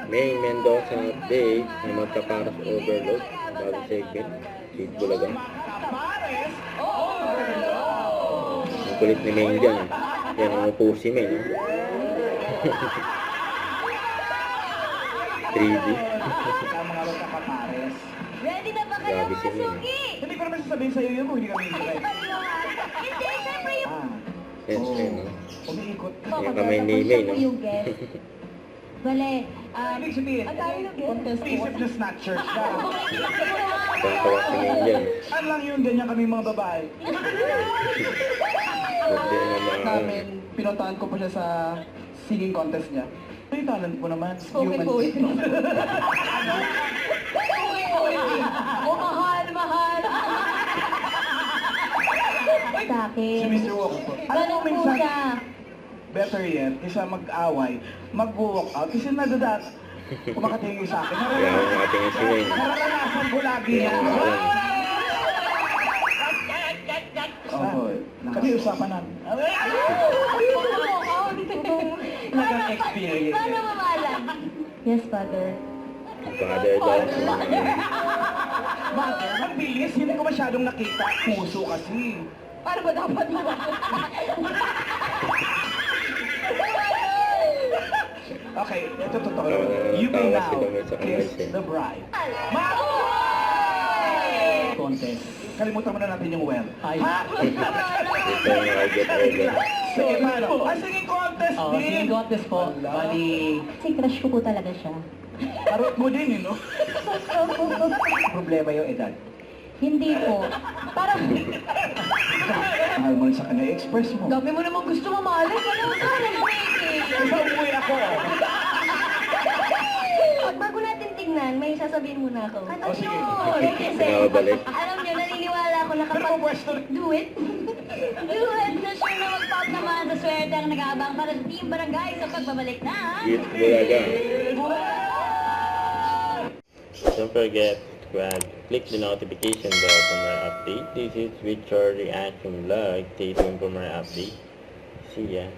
May Mendoza update na magkaparas overload. Bago segment. Seed Bulaga. Ang kulit ni May dyan. Yan ang upo si May. 3D. Mga magkakapares. Ready na ba kayo Grabe mga si May. suki? Hindi ko naman sasabihin sa'yo yun kung hindi kami Ay, hintay. hindi, syempre yung... Yes, no? Umiikot. Yung kamay ni May, no? yung guest. Bale, Ibig sabihin, ang tayo ng guest. isip na snatchers ka. Tawa si May dyan. Ano lang yun, ganyan kami mga babae. Huwag din naman Namin, pinotahan ko pa siya sa singing contest niya. May talent mo naman. Spoken poetry. Oh, mahal, mahal. Sa Si akin. Mr. Walk po. Alam mo, Ganun po minsan, siya. better yet, kaysa mag-away, mag-walk out. Kasi nadadat, kumakatingin sa akin. Kaya ang ating si May. Nararanasan ko lagi yan. Oo. Kasi usapan namin. Nag-experience. Paano mamalan? Yes, father. Father daw si May. Bakit? Ang bilis, hindi ko masyadong nakita. Puso kasi. Paano ba dapat mamalan? Okay, ito totoo. You may tawa si now Dami sa kamay kiss siya. the bride. Contest. Kalimutan mo na natin yung well. Ha? Ito yung nakaget over. Sige, paano? Sige, contest din. Singing contest po. Bali, Kasi crush ko po talaga siya. Parot mo din, no? Problema yung edad. Hindi po. Parang, Mahal mo rin sa kanya, express mo. dami mo namang gusto mamahalin. Ano ka na Isa umuwi ako. Pag bago natin tignan, may sasabihin muna ako. Oh, sige. Kasi, Nakabalik. alam niyo, naniniwala ako na Ano kapag mo pwesto? do it, na sure na mag-pop naman sa swerte ang nag-aabang para sa Team Barangay sa pagbabalik na. Seed Bulaga. Don't forget to subscribe. Click the notification bell for more update. This is Richard Reaction Vlog. Stay tuned for more update. See ya.